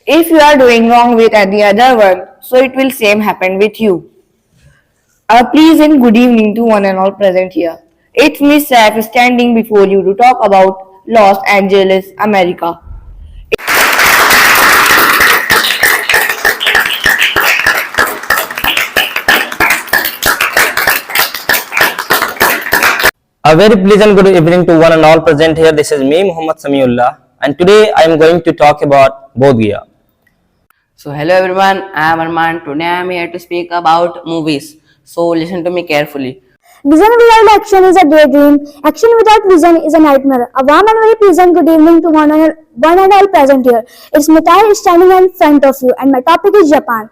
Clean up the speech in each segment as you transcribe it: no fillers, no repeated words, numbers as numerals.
If you are doing wrong with any other one, so it will same happen with you. Please and good evening to one and all present here. It's Miss Saif standing before you to talk about Los Angeles, America. A very pleasant good evening to one and all present here. This is me, Muhammad Samiullah, and today I am going to talk about Bodh Gaya. So hello everyone, I am Arman. Today I am here to speak about movies. So listen to me carefully. Vision without action is a daydream. Action without vision is a nightmare. A warm and very pleasant good evening to one and all present here. It's Mithai standing in front of you, and my topic is Japan.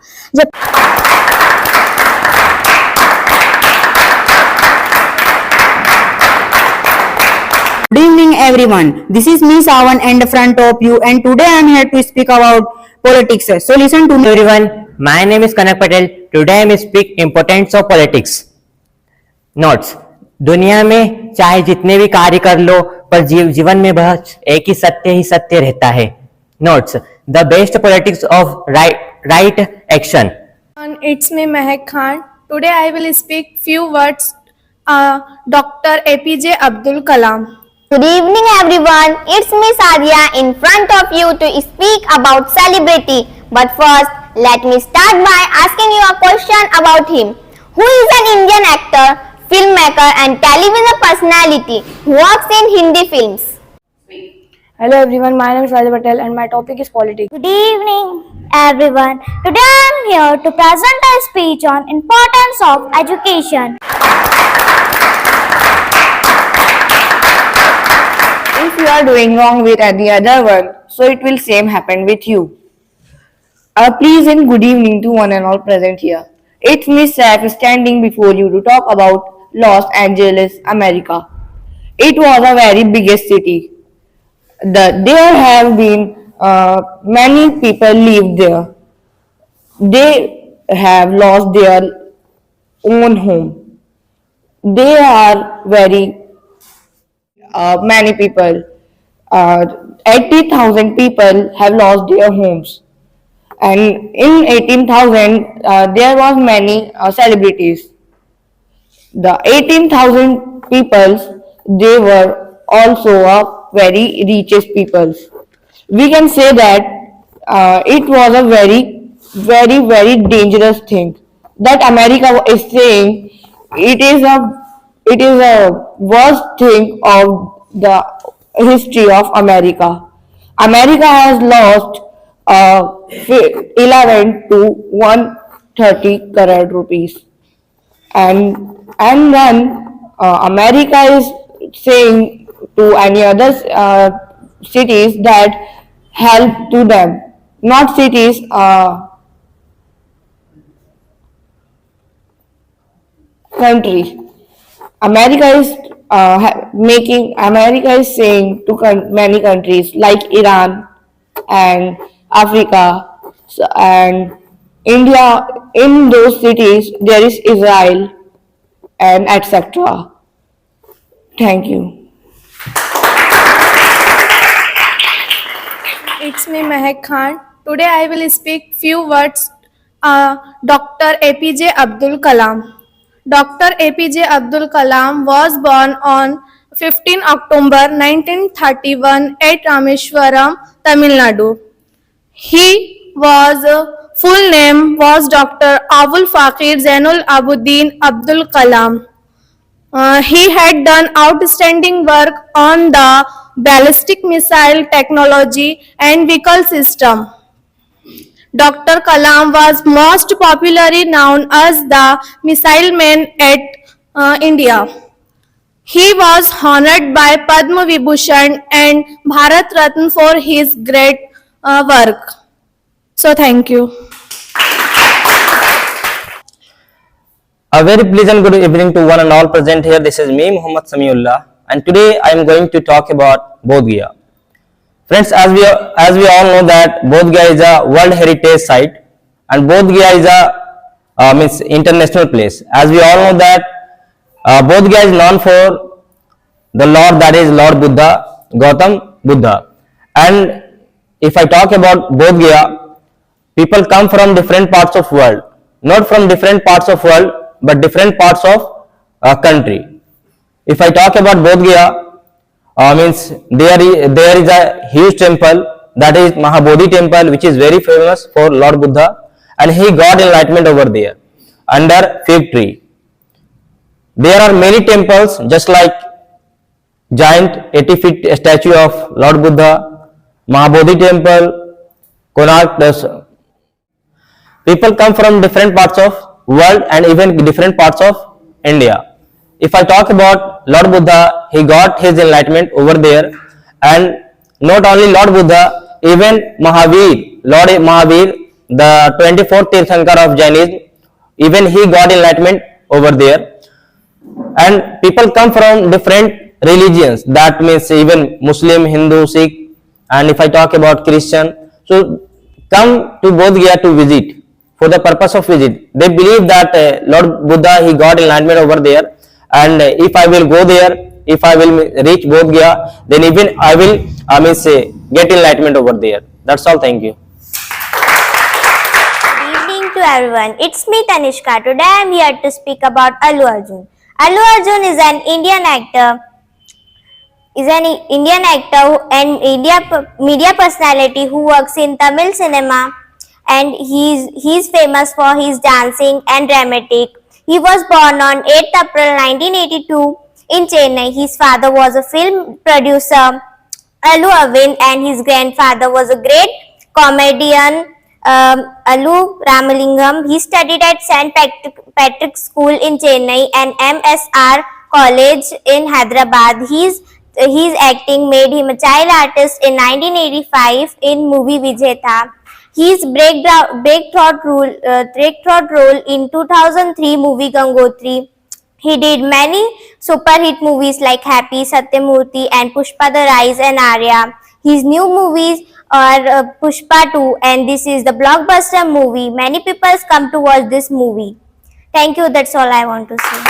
Good evening everyone. This is me Sawan and front of you, and today I am here to speak about politics. So listen to me Everyone, my name is Kanak Patel. Today I will speak importance of politics. Notes, दुनिया में चाहे जितने भी कार्य कर लो पर जीवन में बस एक ही सत्य रहता है. Notes, the best politics of right action. It's me Mehak Khan. Today I will speak few words. Dr. APJ Abdul Kalam. Good evening everyone. It's me Sadia in front of you to speak about celebrity. But first, let me start by asking you a question about him. Who is an Indian actor, filmmaker and television personality who works in Hindi films? Hello everyone, my name is Raja Patel and my topic is politics. Good evening everyone. Today I am here to present a speech on importance of education. If you are doing wrong with any other one, so it will same happen with you. Please and good evening to one and all present here. It's Miss Saif standing before you to talk about Los Angeles, America. It was a very biggest city. There have been many people live there. They have lost their own home. They are very many people. 80,000 people have lost their homes. And in 18,000, there was many celebrities. The 18,000 people, they were also a very richest people. We can say that it was a very dangerous thing that America is saying. It is a worst thing of the history of America. America has lost 11 to 130 crore rupees, and then America is saying to any other cities that help to them, not cities, countries. America is saying to many countries like Iran and Africa and India. In those cities there is Israel and etc. Thank you. It's me Mehak Khan. Today I will speak few words. Dr. APJ Abdul Kalam. Dr. APJ Abdul Kalam was born on 15 October 1931 at Rameswaram, Tamil Nadu. He was full name was Dr. Abul Fakir Zainul Abidin Abdul Kalam. He had done outstanding work on the ballistic missile technology and vehicle system. Dr. Kalam was most popularly known as the Missile Man at India. He was honored by Padma Vibhushan and Bharat Ratna for his great work. So thank you. A very pleasant good evening to one and all present here. This is me, Muhammad Samiullah, and today I am going to talk about Bodh Gaya. Friends, as we all know that Bodh Gaya is a World Heritage Site, and Bodh Gaya is a means international place. As we all know that Bodh Gaya is known for the Lord, that is Lord Buddha, Gautam Buddha, and if I talk about Bodh Gaya, people come from different parts of world, not from different parts of world, but different parts of country. If I talk about Bodh Gaya, means there is a huge temple, that is Mahabodhi temple, which is very famous for Lord Buddha, and he got enlightenment over there under fig tree. There are many temples just like giant 80 feet statue of Lord Buddha, Mahabodhi temple, Konark. People come from different parts of world and even different parts of India. If I talk about Lord Buddha, he got his enlightenment over there, and not only Lord Buddha, even Mahavir, Lord Mahavir, the 24th Tirthankar of Jainism, even he got enlightenment over there. And people come from different religions, that means even Muslim, Hindu, Sikh, and if I talk about Christian, so come to Bodh Gaya to visit for the purpose of visit. They believe that Lord Buddha, he got enlightenment over there, and if I will go there, if I will reach Bodh Gaya, then even I will get enlightenment over there. That's all. Thank you. Good evening to everyone. It's me Tanishka. Today I am here to speak about Allu Arjun. Allu Arjun is an Indian actor. And media personality who works in Tamil cinema, and he's famous for his dancing and dramatic. He was born on 8th April 1982 in Chennai. His father was a film producer, Allu Arvind, and his grandfather was a great comedian, Allu Ramalingam. He studied at St. Patrick's School in Chennai and MSR College in Hyderabad. His acting made him a child artist in 1985 in movie Vijetha. His breakthrough role in 2003 movie Gangotri. He did many super hit movies like Happy, Satyamurthy and Pushpa the Rise and Arya. His new movies are Pushpa 2, and this is the blockbuster movie. Many people come to watch this movie. Thank you. That's all I want to say.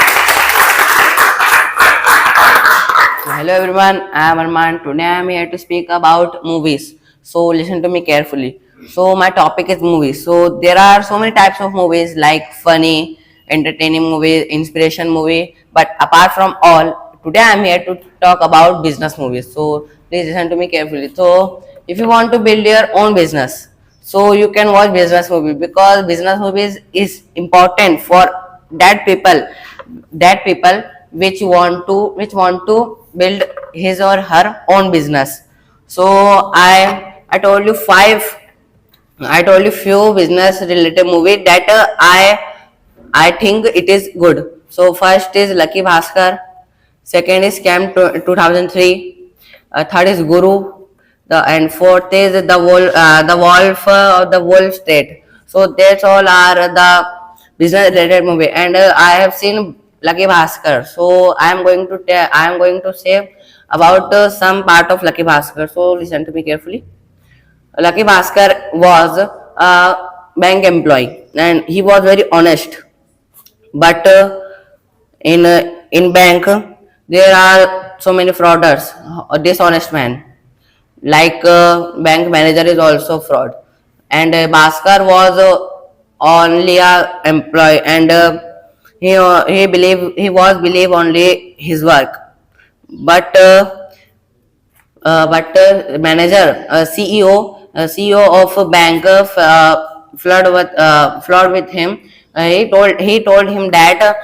So hello everyone, I am Arman. Today I am here to speak about movies. So listen to me carefully. So my topic is movies. So there are so many types of movies like funny, entertaining movie, inspiration movie. But apart from all, today I am here to talk about business movies. So please listen to me carefully. So if you want to build your own business, so you can watch business movie, because business movies is important for that people which want to build his or her own business. So I told you few business related movie that I think it is good. So first is Lucky Bhaskar, second is Scam 2003, third is Guru, and fourth is the Wolf of the Wall Street. So that's all are the business related movie, and I have seen Lucky Bhaskar. So I am going to say about some part of Lucky Bhaskar. So listen to me carefully. Lucky Bhaskar was a bank employee and he was very honest. But in bank there are so many fraudsters, dishonest men. Like bank manager is also fraud, and Bhaskar was only a employee, and he was believe only his work. But manager, CEO of a bank flood with him. He told him that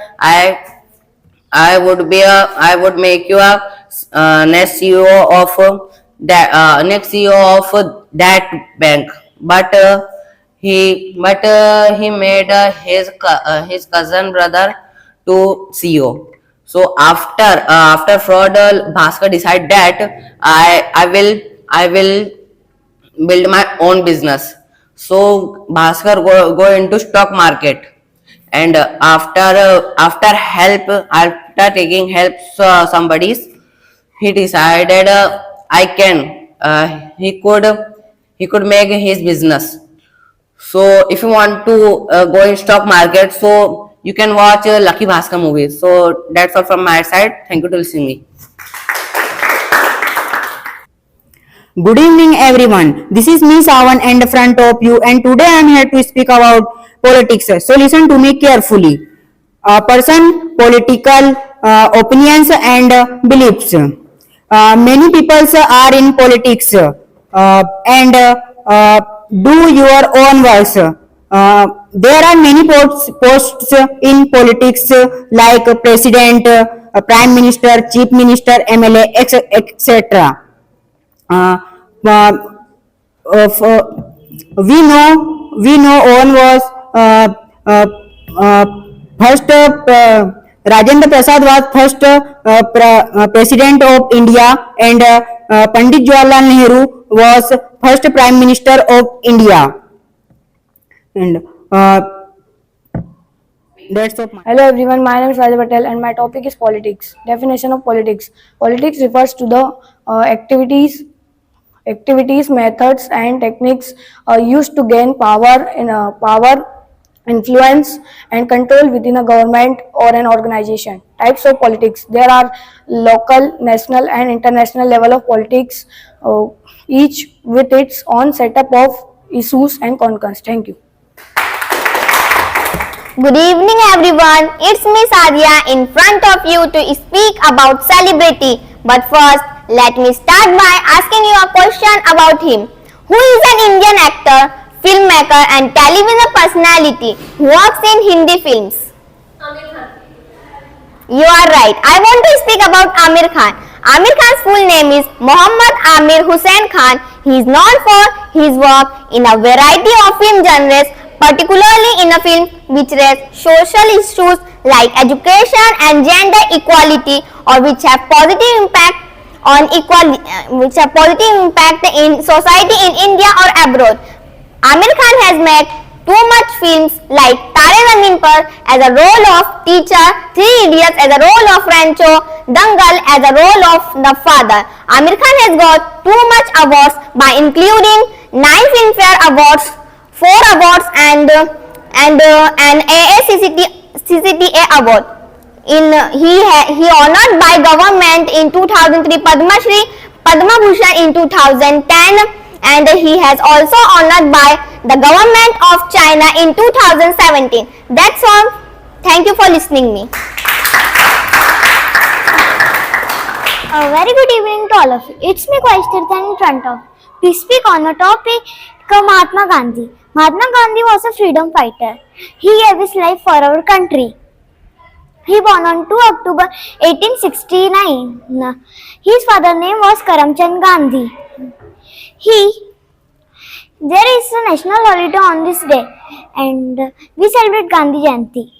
I would make you a next CEO of that bank. But he made his cousin brother to CEO. So after fraud, Bhaskar decided that I will build my own business. So Bhaskar go into stock market, and after taking help somebody's, he decided he could make his business. So if you want to go in stock market, so you can watch Lucky Bhaskar movie. So that's all from my side. Thank you to listening me. Good evening everyone. This is me Savan and in front of you, and today I am here to speak about politics. So listen to me carefully. A person, political opinions and beliefs. Many people are in politics and do your own works. There are many posts in politics like president, prime minister, chief minister, MLA, etc. Uh, uh, we know one was first Rajendra Prasad was first president of India, and Pandit Jawaharlal Nehru was first prime minister of India. And that's all. Hello everyone, my name is Raja Patel and my topic is politics. Definition of politics. Politics refers to the activities, methods and techniques used to gain power, influence and control within a government or an organization. Types of politics. There are local, national and international level of politics, each with its own setup of issues and concerns. Thank you. Good evening everyone, it's me Sadia in front of you to speak about celebrity. But first, let me start by asking you a question about him. Who is an Indian actor, filmmaker and television personality who works in Hindi films? Aamir Khan. You are right. I want to speak about Aamir Khan. Aamir Khan's full name is Mohammad Aamir Hussain Khan. He is known for his work in a variety of film genres, particularly in a film which raise social issues like education and gender equality, or which have positive impact in society in India or abroad. Aamir Khan has made too much films like Tare Zameen Par as a role of teacher, Three Idiots as a role of Rancho, Dangal as a role of the father. Aamir Khan has got too much awards by including 9 Filmfare Awards, 4 awards and an AICCTA award. He honored by government in 2003 Padma Shri, Padma Bhushan in 2010, and he has also honored by the government of China in 2017. That's all. Thank you for listening me. A very good evening to all of you. It's me Kwaishtirthan in front of to speak on a topic called Mahatma Gandhi. Mahatma Gandhi was a freedom fighter. He gave his life for our country. He born on 2 October 1869. His father's name was Karamchand Gandhi. There is a national holiday on this day, and we celebrate Gandhi Jayanti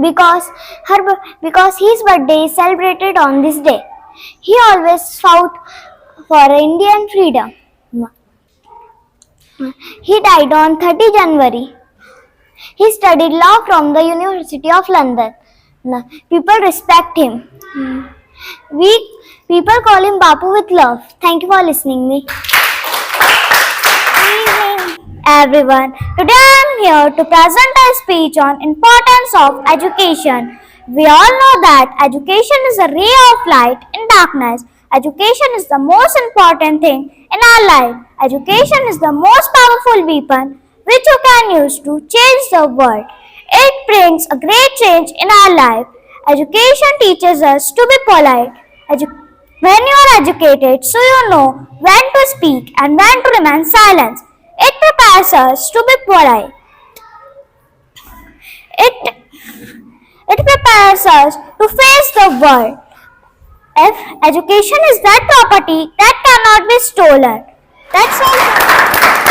because his birthday is celebrated on this day. He always fought for Indian freedom. He died on 30 January. He studied law from the University of London. People respect him. People call him Bapu with love. Thank you for listening me. Good evening Everyone, today I am here to present a speech on importance of education. We all know that education is a ray of light in darkness. Education is the most important thing in our life. Education is the most powerful weapon which you can use to change the world. It brings a great change in our life. Education teaches us to be polite. When you are educated, so you know when to speak and when to remain silent. It prepares us to be polite. It prepares us to face the world. If education is that property that cannot be stolen. That's all.